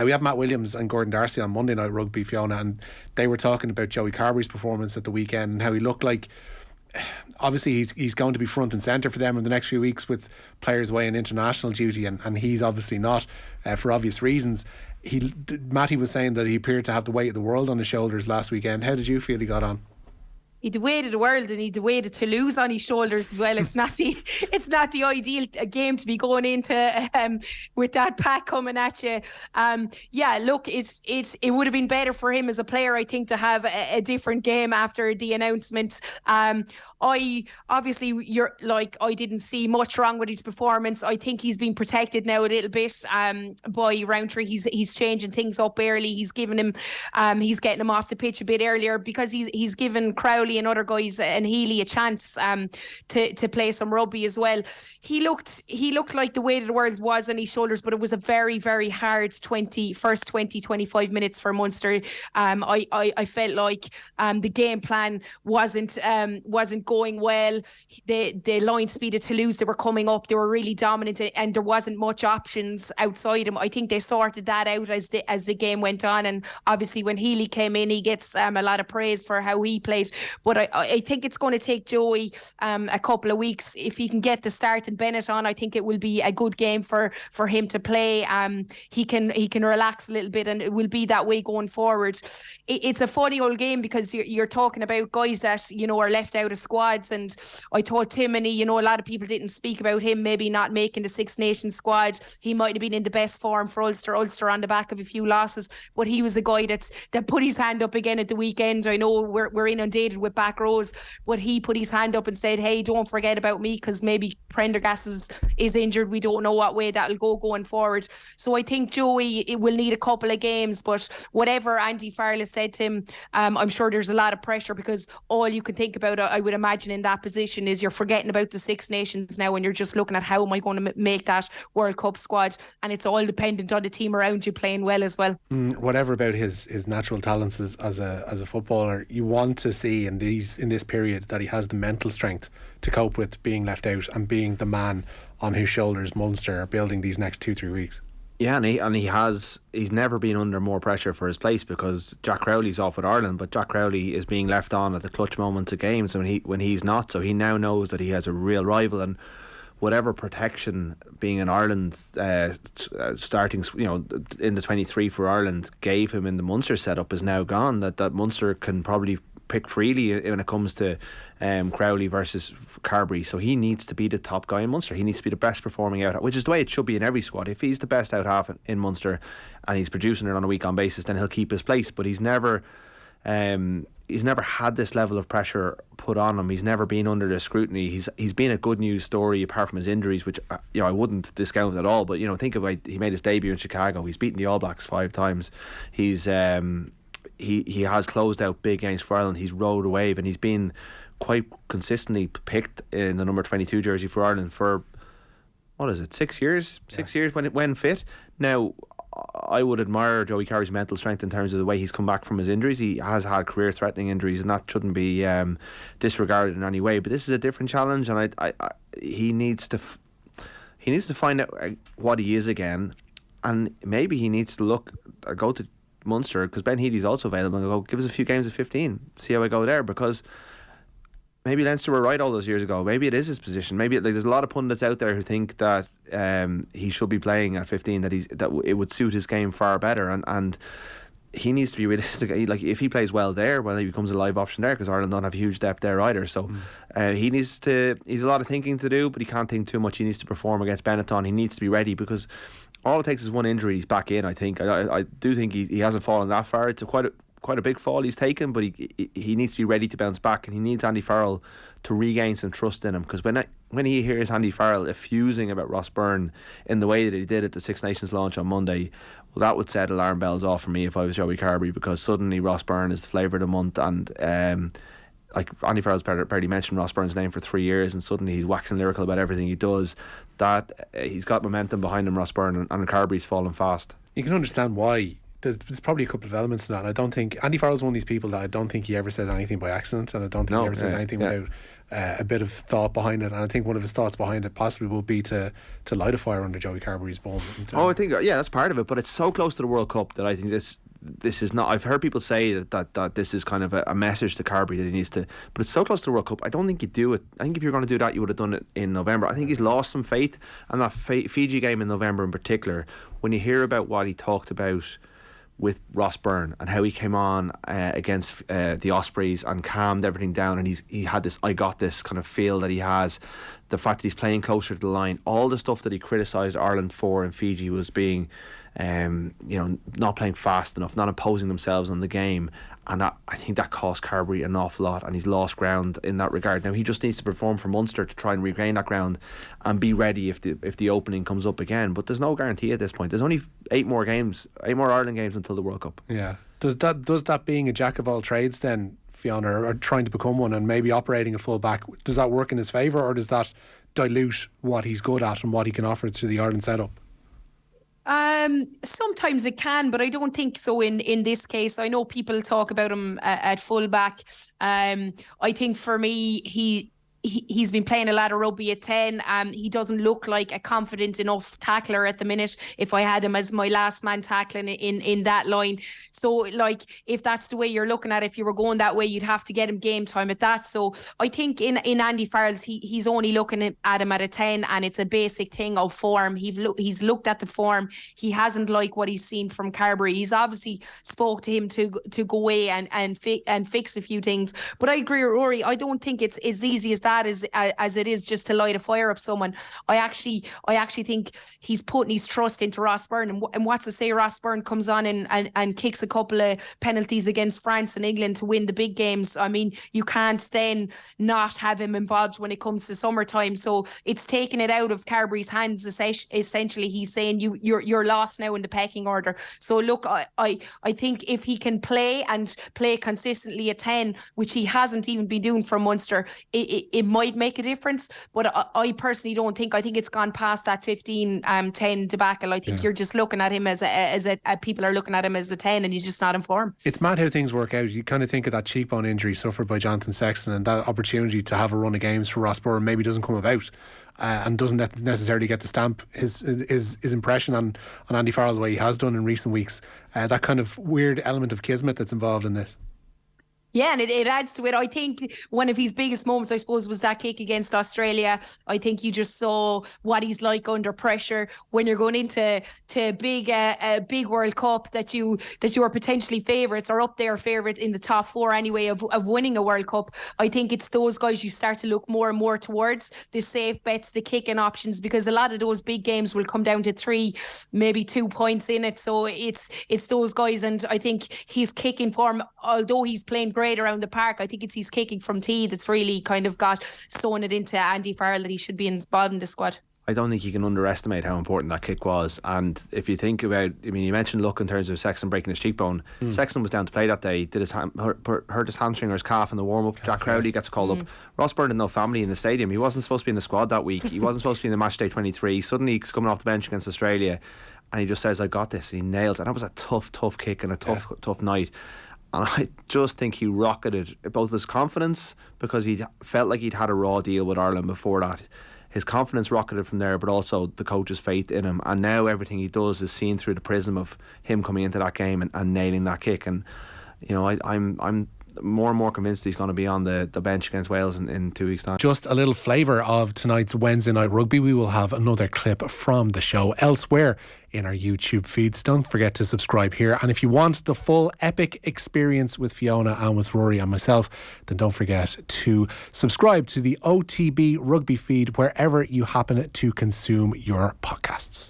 We had Matt Williams and Gordon Darcy on Monday Night Rugby, Fiona, and they were talking about Joey Carbery's performance at the weekend and how he looked like, obviously he's going to be front and centre for them in the next few weeks with players away in international duty, and he's obviously not, for obvious reasons. Matty was saying that he appeared to have the weight of the world on his shoulders last weekend. How did you feel he got on? He'd the weight of the world and he'd the weight of Toulouse on his shoulders as well. It's not the ideal game to be going into with that pack coming at you. Look, it would have been better for him as a player, I think, to have a different game after the announcement. I didn't see much wrong with his performance. I think he's been protected now a little bit by Roundtree. He's changing things up early. He's giving him, he's getting him off the pitch a bit earlier because he's given Crowley and other guys and Healy a chance to play some rugby as well. He looked like the weight of the world was on his shoulders, but it was a very, very hard 25 minutes for Munster. I felt like the game plan wasn't going well. The line speed of Toulouse, they were coming up, they were really dominant, and there wasn't much options outside him. I think they sorted that out as the game went on, and obviously when Healy came in, he gets a lot of praise for how he played. But I think it's going to take Joey a couple of weeks. If he can get the start and Bennett on, I think it will be a good game for him to play. He can relax a little bit, and it will be that way going forward. It's a funny old game because you're talking about guys that are left out of squads, and I thought Timoney, a lot of people didn't speak about him maybe not making the Six Nations squad. He might have been in the best form for Ulster on the back of a few losses, but he was the guy that put his hand up again at the weekend. I know we're inundated with back rows, but he put his hand up and said, hey, don't forget about me, because maybe Prendergast is injured. We don't know what way that'll go going forward. So I think Joey will need a couple of games, but whatever Andy Farrell has said to him, I'm sure there's a lot of pressure, because all you can think about, I would imagine, in that position is you're forgetting about the Six Nations now, and you're just looking at how am I going to make that World Cup squad, and it's all dependent on the team around you playing well as well. Whatever about his natural talents as a footballer, you want to see in this period that he has the mental strength to cope with being left out and being the man on whose shoulders Munster are building these next 2-3 weeks. Yeah, he's never been under more pressure for his place, because Jack Crowley's off with Ireland, but Jack Crowley is being left on at the clutch moments of games when he's not. So he now knows that he has a real rival, and whatever protection being in Ireland starting in the 23 for Ireland gave him in the Munster setup is now gone. That Munster can probably pick freely when it comes to Crowley versus Carbery. So he needs to be the top guy in Munster. He needs to be the best performing out, which is the way it should be in every squad. If he's the best out half in Munster and he's producing it on a week on basis, then he'll keep his place. But he's never had this level of pressure put on him. He's never been under the scrutiny. He's been a good news story apart from his injuries, which I wouldn't discount at all. But think of it, he made his debut in Chicago. He's beaten the All Blacks 5 times. He has closed out big games for Ireland. He's rode a wave, and he's been quite consistently picked in the number 22 jersey for Ireland for 6 years? 6 years when fit. Now, I would admire Joey Carbery's mental strength in terms of the way he's come back from his injuries. He has had career-threatening injuries, and that shouldn't be disregarded in any way. But this is a different challenge, and he needs to find out what he is again, and maybe he needs to go to Munster, because Ben Healy's also available, and go, give us a few games of 15, see how I go there, because maybe Leinster were right all those years ago. Maybe it is his position. Maybe there's a lot of pundits out there who think that he should be playing at 15, that it would suit his game far better, and he needs to be realistic. Like, if he plays well there, he becomes a live option there, because Ireland don't have huge depth there either. So he's a lot of thinking to do, but he can't think too much. He needs to perform against Benetton. He needs to be ready, because all it takes is one injury, he's back in. I think I do think he hasn't fallen that far. It's quite a big fall he's taken, but he needs to be ready to bounce back, and he needs Andy Farrell to regain some trust in him, because when he hears Andy Farrell effusing about Ross Byrne in the way that he did at the Six Nations launch on Monday, well, that would set alarm bells off for me if I was Joey Carbery, because suddenly Ross Byrne is the flavour of the month, and like Andy Farrell's barely mentioned Ross Byrne's name for 3 years, and suddenly he's waxing lyrical about everything he does. That he's got momentum behind him, Ross Byrne, and Carbery's falling fast. You can understand why. There's probably a couple of elements to that, and I don't think Andy Farrell's one of these people that I don't think he ever says anything by accident, and I don't think he ever says anything a bit of thought behind it, and I think one of his thoughts behind it possibly will be to light a fire under Joey Carbery's bum. I think that's part of it, but it's so close to the World Cup that I think this is not. I've heard people say that this is kind of a message to Carbery that he needs to, but it's so close to the World Cup. I don't think you do it. I think if you're going to do that, you would have done it in November. I think he's lost some faith, and that Fiji game in November in particular, when you hear about what he talked about with Ross Byrne and how he came on against the Ospreys and calmed everything down, and he had this I got this kind of feel that he has, the fact that he's playing closer to the line, all the stuff that he criticised Ireland for in Fiji was being not playing fast enough, not imposing themselves on the game, and I think that cost Carbery an awful lot, and he's lost ground in that regard. Now he just needs to perform for Munster to try and regain that ground and be ready if the opening comes up again, but there's no guarantee at this point. There's only 8 more Ireland games until the World Cup. Yeah. Does that being a jack of all trades then, Fiona, or trying to become one and maybe operating a full back, does that work in his favour, or does that dilute what he's good at and what he can offer to the Ireland setup? Sometimes it can, but I don't think so in this case. I know people talk about him at fullback. I think for me, he's been playing a lot of rugby at 10. He doesn't look like a confident enough tackler at the minute. If I had him as my last man tackling in that line, so like if that's the way you're looking at it, if you were going that way, you'd have to get him game time at that. So I think in Andy Farrell's, he's only looking at him at a 10, and it's a basic thing of form. He's looked at the form. He hasn't liked what he's seen from Carbery. He's obviously spoke to him to go away and fix a few things. But I agree with Rory. I don't think it's as easy as that as it is just to light a fire up someone. I actually think he's putting his trust into Ross Byrne, and what's to say Ross Byrne comes on and kicks a couple of penalties against France and England to win the big games. I mean, you can't then not have him involved when it comes to summertime. So it's taking it out of Carbery's hands. Essentially, he's saying you're lost now in the pecking order. So look, I think if he can play consistently at 10, which he hasn't even been doing for Munster, it might make a difference. But I personally don't think. I think it's gone past that 15-10 debacle. I think you're just looking at him as people are looking at him as the 10, and he's just not in form. It's mad how things work out. You kind of think of that cheekbone injury suffered by Jonathan Sexton, and that opportunity to have a run of games for Ross Byrne maybe doesn't come about. And doesn't necessarily get to stamp his impression on Andy Farrell the way he has done in recent weeks. That kind of weird element of kismet that's involved in this. Yeah, and it adds to it. I think one of his biggest moments, I suppose, was that kick against Australia. I think you just saw what he's like under pressure when you're going into a big World Cup that you are potentially favourites or up there favourites in the top 4 anyway of winning a World Cup. I think it's those guys you start to look more and more towards, the safe bets, the kicking options, because a lot of those big games will come down to 3, maybe 2 points in it. So it's those guys, and I think his kicking form, although he's playing great around the park, I think it's his kicking from tee that's really kind of got sewn it into Andy Farrell that he should be involved in the squad. I don't think you can underestimate how important that kick was. And if you think about, I mean, you mentioned luck in terms of Sexton breaking his cheekbone. Sexton was down to play that day, did hurt his hamstring or his calf in the warm-up. Jack Crowley gets called up. Ross Byrne had no family in the stadium. He wasn't supposed to be in the squad that week. He wasn't supposed to be in the match day 23. Suddenly he's coming off the bench against Australia, and he just says, I got this. And he nails it. And that was a tough kick and a tough night. And I just think he rocketed both his confidence, because he felt like he'd had a raw deal with Ireland before that. His confidence rocketed from there, but also the coach's faith in him. And now everything he does is seen through the prism of him coming into that game and nailing that kick. And you know, I'm more and more convinced he's going to be on the bench against Wales in 2 weeks' time. Just a little flavour of tonight's Wednesday night rugby. We will have another clip from the show elsewhere in our YouTube feeds. Don't forget to subscribe here, and if you want the full epic experience with Fiona and with Rory and myself, then don't forget to subscribe to the OTB rugby feed wherever you happen to consume your podcasts.